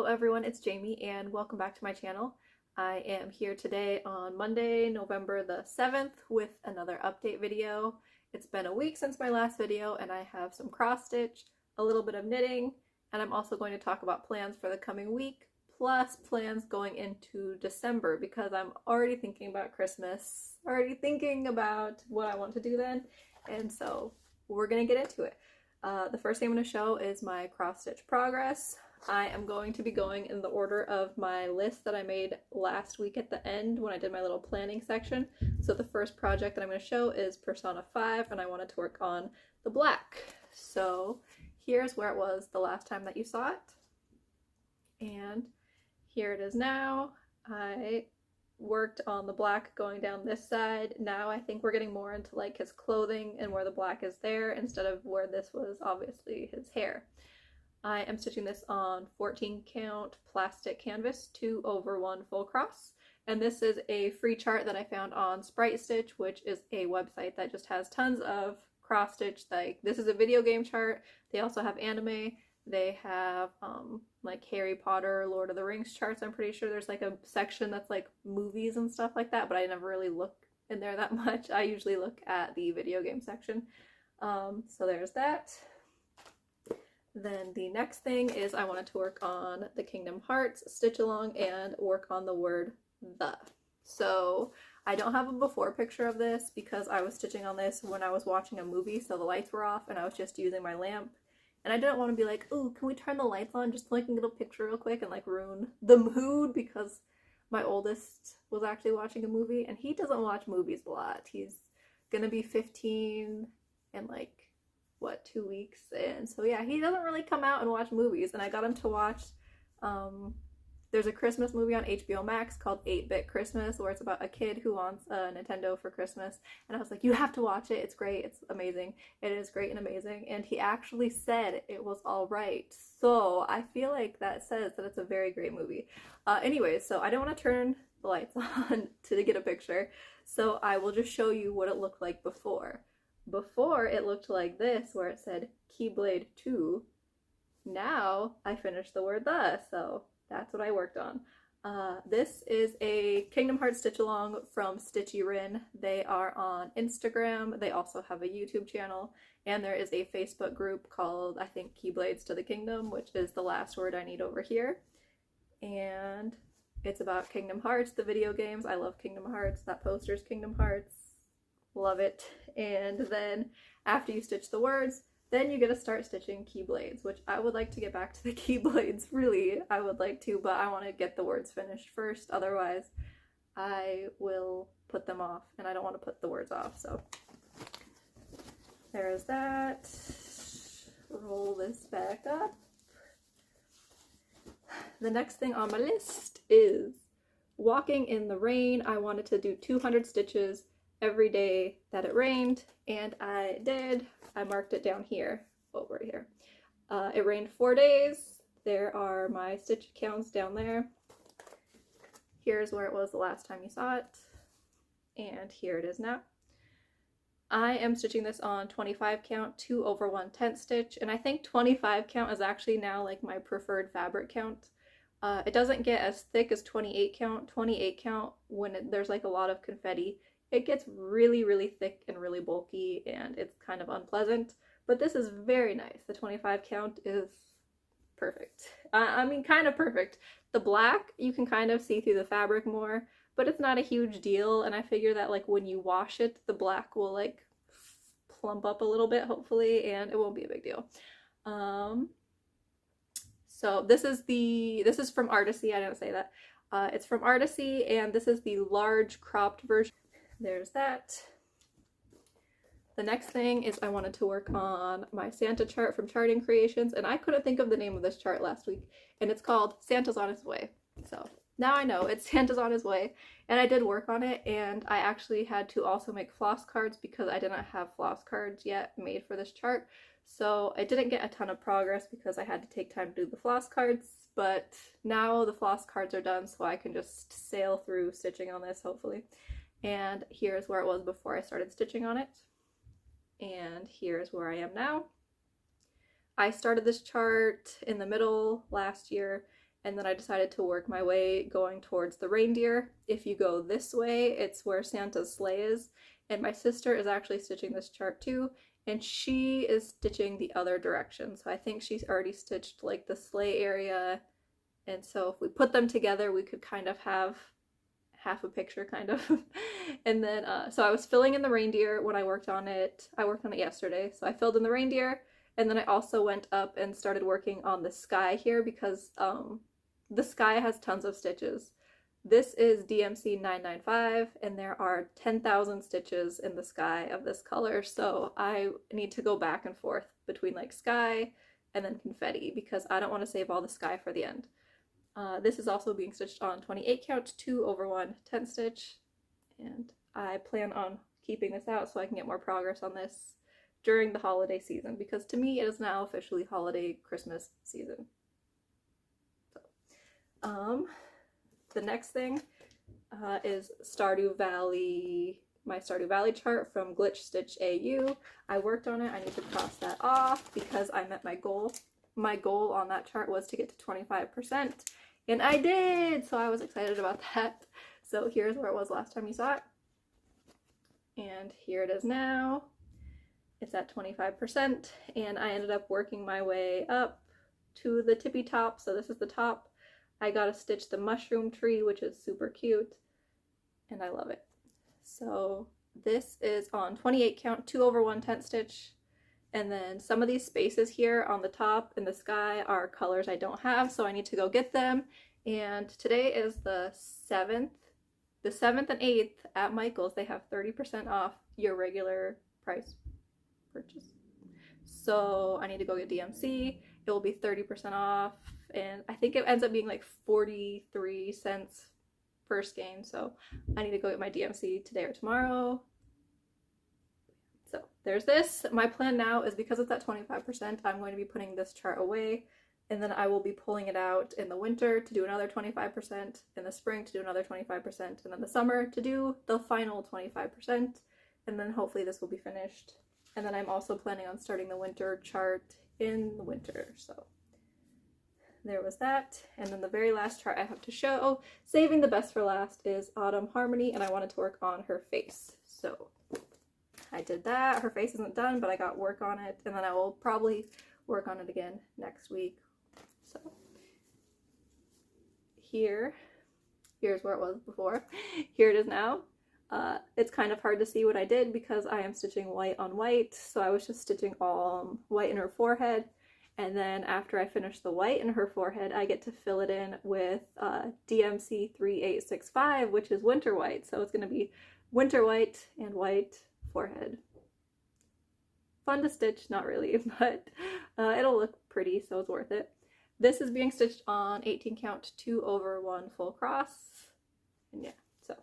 everyone, it's Jamie and welcome back to my channel. I am here today on Monday, November the 7th with another update video. It's been a week since my last video and I have some cross stitch, a little bit of knitting, and I'm also going to talk about plans for the coming week, plus plans going into December because I'm already thinking about Christmas, already thinking about what I want to do then, and so we're gonna get into it. The first thing I'm going to show is my cross stitch progress. I am going to be going in the order of my list that I made last week at the end when I did my little planning section. So the first project that I'm going to show is Persona 5 and I wanted to work on the black. So here's where it was the last time that you saw it. And here it is now. I worked on the black going down this side. Now I think we're getting more into like his clothing and where the black is there instead of where this was obviously his hair. I am stitching this on 14 count plastic canvas 2/1 full cross, and this is a free chart that I found on Sprite Stitch, which is a website that just has tons of cross stitch. Like, this is a video game chart. They also have anime. They have like Harry Potter, Lord of the Rings charts. I'm pretty sure there's like a section that's like movies and stuff like that, but I never really look in there that much. I usually look at the video game section. So there's that. Then the next thing is I wanted to work on the Kingdom Hearts stitch along and work on the word the. So I don't have a before picture of this because I was stitching on this when I was watching a movie, so the lights were off and I was just using my lamp. And I didn't want to be like, oh, can we turn the lights on just so I can get a picture real quick and like ruin the mood, because my oldest was actually watching a movie and he doesn't watch movies a lot. He's gonna be 15 in like, what, 2 weeks? And so yeah, he doesn't really come out and watch movies. And I got him to watch, there's a Christmas movie on HBO Max called 8-Bit Christmas, where it's about a kid who wants a Nintendo for Christmas. And I was like, you have to watch it. It's great. It's amazing. It is great and amazing. And he actually said it was all right. So I feel like that says that it's a very great movie. Anyways, so I don't want to turn the lights on to get a picture. So I will just show you what it looked like before. Before, it looked like this, where it said Keyblade 2. Now I finished the word the, so that's what I worked on. This is a Kingdom Hearts stitch along from Stitchy Rin. They are on Instagram. They also have a YouTube channel, and there is a Facebook group called, I think, Keyblades to the Kingdom, which is the last word I need over here. And it's about Kingdom Hearts, the video games. I love Kingdom Hearts. That poster's Kingdom Hearts. Love it. And then after you stitch the words, then you get to start stitching keyblades, which I would like to get back to the keyblades. Really, I would like to, but I want to get the words finished first. Otherwise, I will put them off, and I don't want to put the words off. So there's that. Roll this back up. The next thing on my list is walking in the rain. I wanted to do 200 stitches every day that it rained, and I did. I marked it down here, over here. It rained 4 days. There are my stitch counts down there. Here's where it was the last time you saw it, and here it is now. I am stitching this on 25 count 2/1/10 stitch, and I think 25 count is actually now like my preferred fabric count. It doesn't get as thick as 28 count. 28 count, when there's like a lot of confetti, it gets really, really thick and really bulky, and it's kind of unpleasant. But this is very nice. The 25 count is perfect. I mean, kind of perfect. The black, you can kind of see through the fabric more, but it's not a huge deal. And I figure that like when you wash it, the black will like plump up a little bit, hopefully, and it won't be a big deal. So this is from Artisy. I didn't say that. It's from Artisy, and this is the large cropped version. There's that. The next thing is I wanted to work on my Santa chart from Charting Creations, and I couldn't think of the name of this chart last week, and it's called Santa's on His Way. So now I know it's Santa's on His Way, and I did work on it, and I actually had to also make floss cards because I didn't have floss cards yet made for this chart. So I didn't get a ton of progress because I had to take time to do the floss cards, but now the floss cards are done, so I can just sail through stitching on this, hopefully. And here's where it was before I started stitching on it. And here's where I am now. I started this chart in the middle last year, and then I decided to work my way going towards the reindeer. If you go this way, it's where Santa's sleigh is, and my sister is actually stitching this chart too, and she is stitching the other direction. So I think she's already stitched like the sleigh area, and so if we put them together, we could kind of have half a picture, kind of. And then, so I was filling in the reindeer when I worked on it. I worked on it yesterday, so I filled in the reindeer, and then I also went up and started working on the sky here because the sky has tons of stitches. This is DMC 995, and there are 10,000 stitches in the sky of this color, so I need to go back and forth between like sky and then confetti because I don't want to save all the sky for the end. This is also being stitched on 28 count 2/1 10 stitch, and I plan on keeping this out so I can get more progress on this during the holiday season, because to me it is now officially holiday Christmas season. So, the next thing is Stardew Valley, my Stardew Valley chart from Glitch Stitch AU. I worked on it. I need to cross that off because I met my goal. My goal on that chart was to get to 25%, and I did! So I was excited about that. So here's where it was last time you saw it. And here it is now. It's at 25%, and I ended up working my way up to the tippy top. So this is the top. I got to stitch the mushroom tree, which is super cute, and I love it. So this is on 28 count 2/1 10 stitch. And then some of these spaces here on the top in the sky are colors I don't have, so I need to go get them. And today is the 7th. The 7th and 8th at Michael's, they have 30% off your regular price purchase. So I need to go get DMC. It will be 30% off, and I think it ends up being like 43 cents per skein. So I need to go get my DMC today or tomorrow. So there's this. My plan now is, because it's at 25%, I'm going to be putting this chart away, and then I will be pulling it out in the winter to do another 25%, in the spring to do another 25%, and then the summer to do the final 25%, and then hopefully this will be finished. And then I'm also planning on starting the winter chart in the winter, so there was that. And then the very last chart I have to show, saving the best for last, is Autumn Harmony, and I wanted to work on her face. So I did that. Her face isn't done, but I got work on it, and then I will probably work on it again next week. So here's where it was before. Here it is now. It's kind of hard to see what I did because I am stitching white on white, so I was just stitching all white in her forehead, and then after I finish the white in her forehead, I get to fill it in with DMC 3865, which is winter white. So it's going to be winter white and white forehead. Fun to stitch, not really, but it'll look pretty, so it's worth it. This is being stitched on 18 count 2/1 full cross, and yeah, so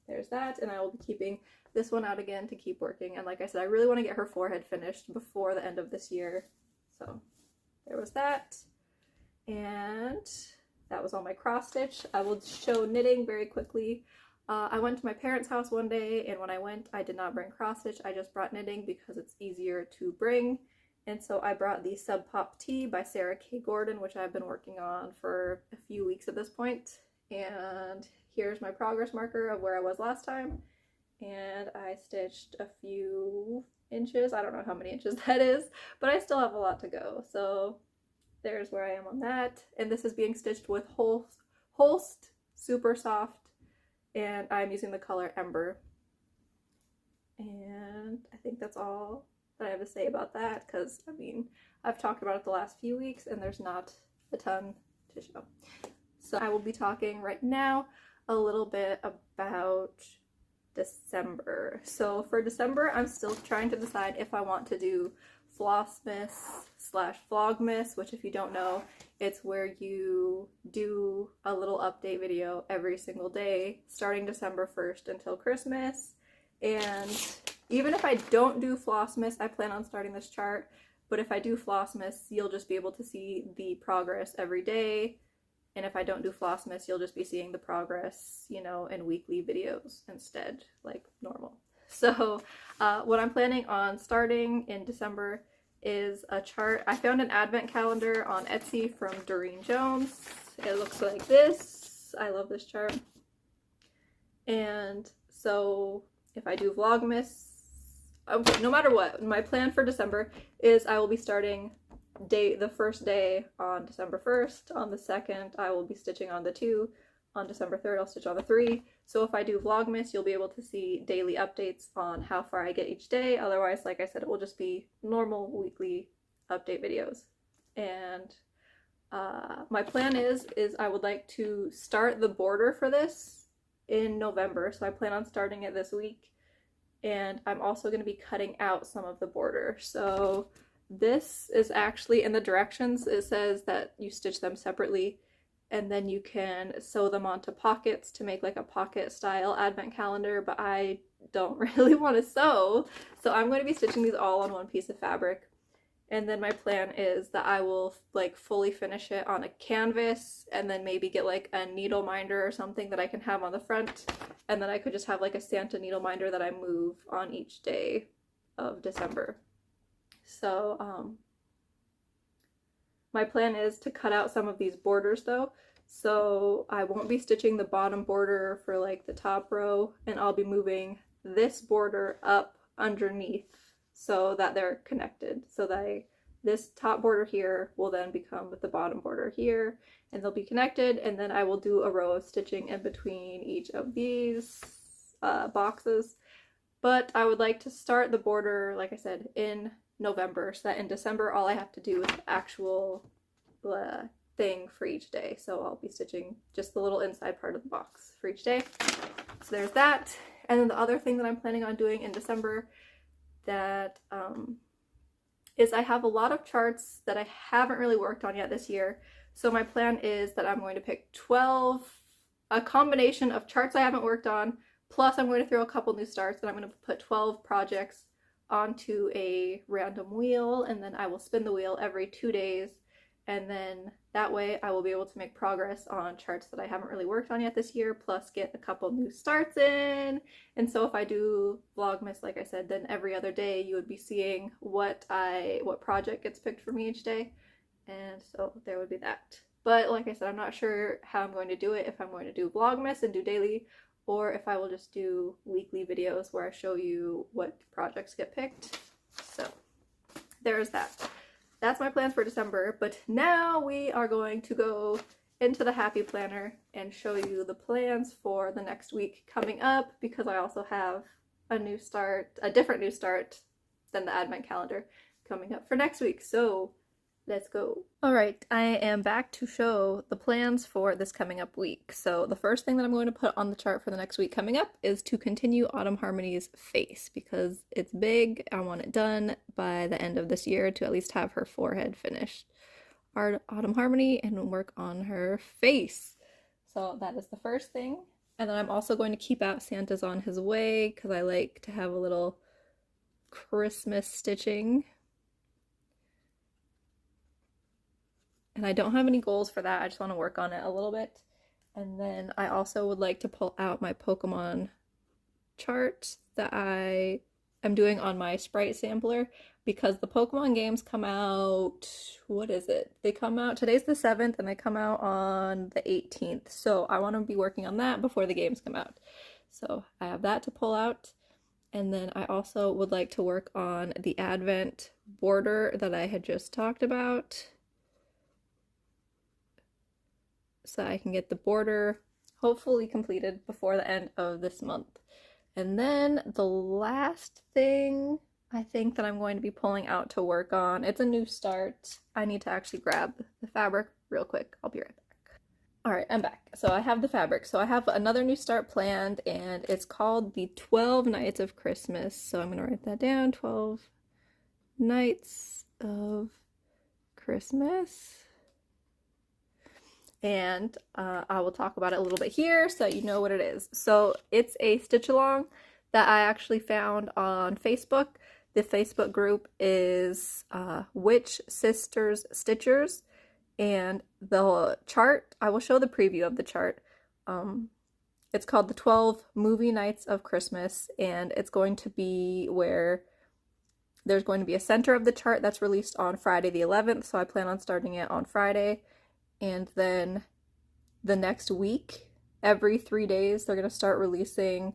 there's that. And I will be keeping this one out again to keep working, and like I said, I really want to get her forehead finished before the end of this year. So there was that, and that was all my cross stitch. I will show knitting very quickly. I went to my parents' house one day, and when I went, I did not bring cross stitch. I just brought knitting because it's easier to bring. And so I brought the Sub Pop Tee by Sarah K. Gordon, which I've been working on for a few weeks at this point. And here's my progress marker of where I was last time. And I stitched a few inches. I don't know how many inches that is, but I still have a lot to go. So there's where I am on that. And this is being stitched with Holst Super Soft, and I'm using the color Ember. And I think that's all that I have to say about that, because I mean, I've talked about it the last few weeks and there's not a ton to show. So I will be talking right now a little bit about December. So for December, I'm still trying to decide if I want to do Flossmas/Vlogmas, which, if you don't know, it's where you do a little update video every single day starting December 1st until Christmas. And even if I don't do Flossmas, I plan on starting this chart, but if I do Flossmas, you'll just be able to see the progress every day. And if I don't do Flossmas, you'll just be seeing the progress, you know, in weekly videos instead, like normal. So what I'm planning on starting in December is a chart. I found an advent calendar on Etsy from Doreen Jones, it looks like this. I love this chart. And so if I do Vlogmas, okay, no matter what, my plan for December is I will be starting the first day on December 1st. On the 2nd, I will be stitching on the 2. On December 3rd, I'll stitch on the 3. So if I do Vlogmas, you'll be able to see daily updates on how far I get each day. Otherwise, like I said, it will just be normal weekly update videos. And my plan is I would like to start the border for this in November. So I plan on starting it this week. And I'm also going to be cutting out some of the border. So this is actually in the directions. It says that you stitch them separately and then you can sew them onto pockets to make like a pocket style advent calendar, but I don't really want to sew. So I'm going to be stitching these all on one piece of fabric. And then my plan is that I will like fully finish it on a canvas and then maybe get like a needle minder or something that I can have on the front. And then I could just have like a Santa needle minder that I move on each day of December. So my plan is to cut out some of these borders though. So I won't be stitching the bottom border for like the top row, and I'll be moving this border up underneath so that they're connected. So that this top border here will then become with the bottom border here, and they'll be connected, and then I will do a row of stitching in between each of these boxes. But I would like to start the border, like I said, in November, so that in December all I have to do is the actual thing for each day. So I'll be stitching just the little inside part of the box for each day. So there's that. And then the other thing that I'm planning on doing in December that is I have a lot of charts that I haven't really worked on yet this year. So my plan is that I'm going to pick 12, a combination of charts I haven't worked on, plus I'm going to throw a couple new starts, and I'm going to put 12 projects onto a random wheel, and then I will spin the wheel every 2 days, and then that way I will be able to make progress on charts that I haven't really worked on yet this year, plus get a couple new starts in. And so if I do Vlogmas, like I said, then every other day you would be seeing what project gets picked for me each day, and so there would be that. But like I said, I'm not sure how I'm going to do it, if I'm going to do Vlogmas and do daily, or if I will just do weekly videos where I show you what projects get picked. So there's that. That's my plans for December, but now we are going to go into the Happy Planner and show you the plans for the next week coming up, because I also have a different new start than the Advent calendar coming up for next week. So let's go. All right, I am back to show the plans for this coming up week. So the first thing that I'm going to put on the chart for the next week coming up is to continue Autumn Harmony's face, because it's big. I want it done by the end of this year to at least have her forehead finished. Autumn Harmony, and work on her face. So that is the first thing. And then I'm also going to keep out Santa's on His Way, because I like to have a little Christmas stitching. And I don't have any goals for that. I just want to work on it a little bit. And then I also would like to pull out my Pokemon chart that I am doing on my sprite sampler, because the Pokemon games come out, what is it? They come out, today's the 7th, and they come out on the 18th. So I want to be working on that before the games come out. So I have that to pull out. And then I also would like to work on the Advent border that I had just talked about, so I can get the border hopefully completed before the end of this month. And then the last thing I think that I'm going to be pulling out to work on, it's a new start. I need to actually grab the fabric real quick. I'll be right back. All right, I'm back. So I have the fabric. So I have another new start planned, and it's called the 12 Nights of Christmas. So I'm going to write that down, 12 Nights of Christmas. And I will talk about it a little bit here so that you know what it is. So it's a stitch along that I actually found on Facebook. The Facebook group is Witch Sisters Stitchers, and the chart, I will show the preview of the chart. It's called the 12 Movie Nights of Christmas, and it's going to be where there's going to be a center of the chart that's released on Friday the 11th, so I plan on starting it on Friday. And then the next week, every 3 days, they're going to start releasing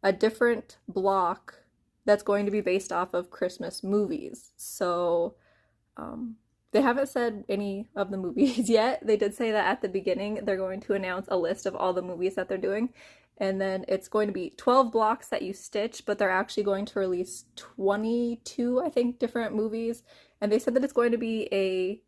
a different block that's going to be based off of Christmas movies. So they haven't said any of the movies yet. They did say that at the beginning they're going to announce a list of all the movies that they're doing. And then it's going to be 12 blocks that you stitch, but they're actually going to release 22, I think, different movies. And they said that it's going to be a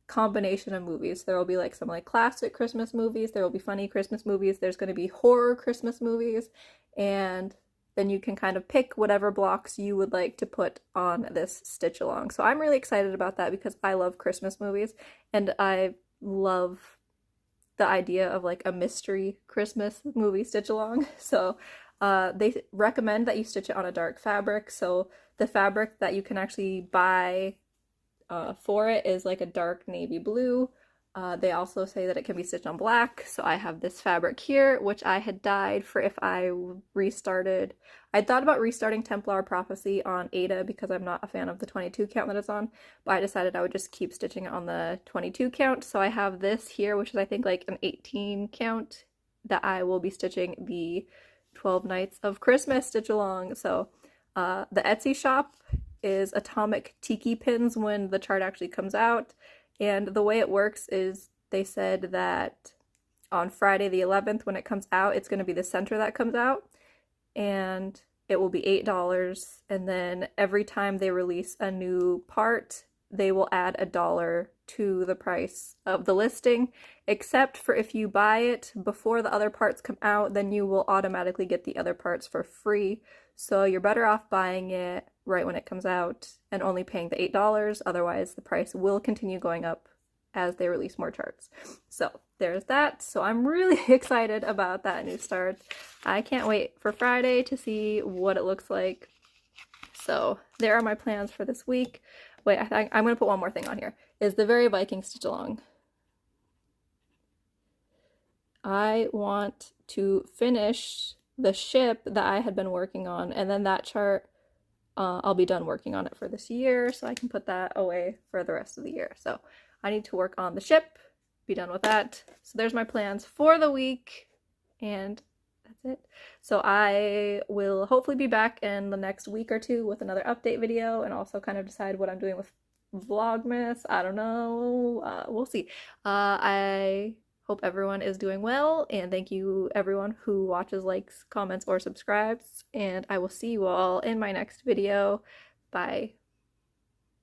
combination of movies. There will be like some like classic Christmas movies, there will be funny Christmas movies, there's going to be horror Christmas movies, and then you can kind of pick whatever blocks you would like to put on this stitch along. So I'm really excited about that because I love Christmas movies and I love the idea of like a mystery Christmas movie stitch along. So they recommend that you stitch it on a dark fabric. So the fabric that you can actually buy for it is like a dark navy blue. They also say that it can be stitched on black. So I have this fabric here, which I had dyed for if I restarted. I thought about restarting Templar Prophecy on Ada because I'm not a fan of the 22 count that it's on, but I decided I would just keep stitching it on the 22 count. So I have this here, which is I think like an 18 count that I will be stitching the 12 Nights of Christmas stitch along. So the Etsy shop is Atomic Tiki Pins when the chart actually comes out. And the way it works is they said that on Friday the 11th when it comes out, it's going to be the center that comes out. And it will be $8. And then every time they release a new part, they will add $1 to the price of the listing. Except for if you buy it before the other parts come out, then you will automatically get the other parts for free. So you're better off buying it right when it comes out and only paying the $8. Otherwise, the price will continue going up as they release more charts. So there's that. So I'm really excited about that new start. I can't wait for Friday to see what it looks like. So there are my plans for this week. Wait, I'm going to put one more thing on here. Is the Very Viking stitch along. I want to finish the ship that I had been working on, and then that chart I'll be done working on it for this year, so I can put that away for the rest of the year. So I need to work on the ship, be done with that. So there's my plans for the week, and that's it. So I will hopefully be back in the next week or two with another update video, and also kind of decide what I'm doing with Vlogmas. I don't know. We'll see. I hope everyone is doing well, and thank you everyone who watches, likes, comments, or subscribes, and I will see you all in my next video. Bye.